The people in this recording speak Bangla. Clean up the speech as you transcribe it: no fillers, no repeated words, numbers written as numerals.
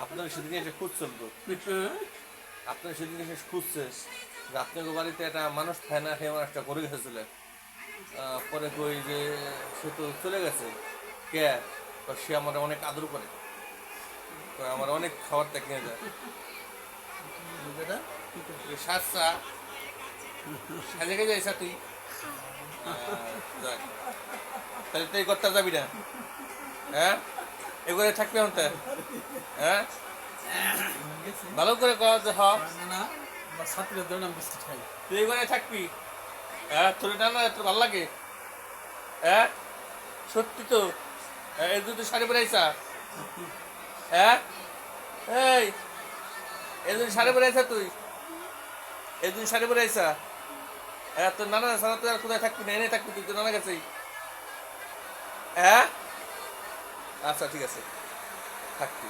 আপনার সেদিকে এসে খুঁজছেন তো, আপনার সেদিকে এসে খুঁজছে যে আপনার বাড়িতে একটা মানুষ খায় না খেয়ে মানুষটা করে গেছিলেন। পরে কই যে সে তো চলে গেছে। কে? সে আমার অনেক আদর করে, আমার অনেক খাবারটা কিনে দেয়। সাজা সাজে গে যাইছা তুই? যাক, তাহলে তুই করতে যাবি না? হ্যাঁ, এগুলো থাকবে হতে। হ্যাঁ, ভালো করে কর যে হ তুই এগুলো থাকবি। হ্যাঁ, তোর না তোর ভালো লাগে? হ্যাঁ, সত্যি তো? এই দুটো শাড়ি পরাইছা? হ্যাঁ, এই এই দুটো শাড়ি পরাইছা তুই? এই দুটো শাড়ি পরাইছা? হ্যাঁ, তোর নানা ছাড়া তুই আর কোথায় থাকবি না, এনে থাকবি তুই তোর নানা কাছেই। হ্যাঁ, আচ্ছা ঠিক আছে, থাকবি।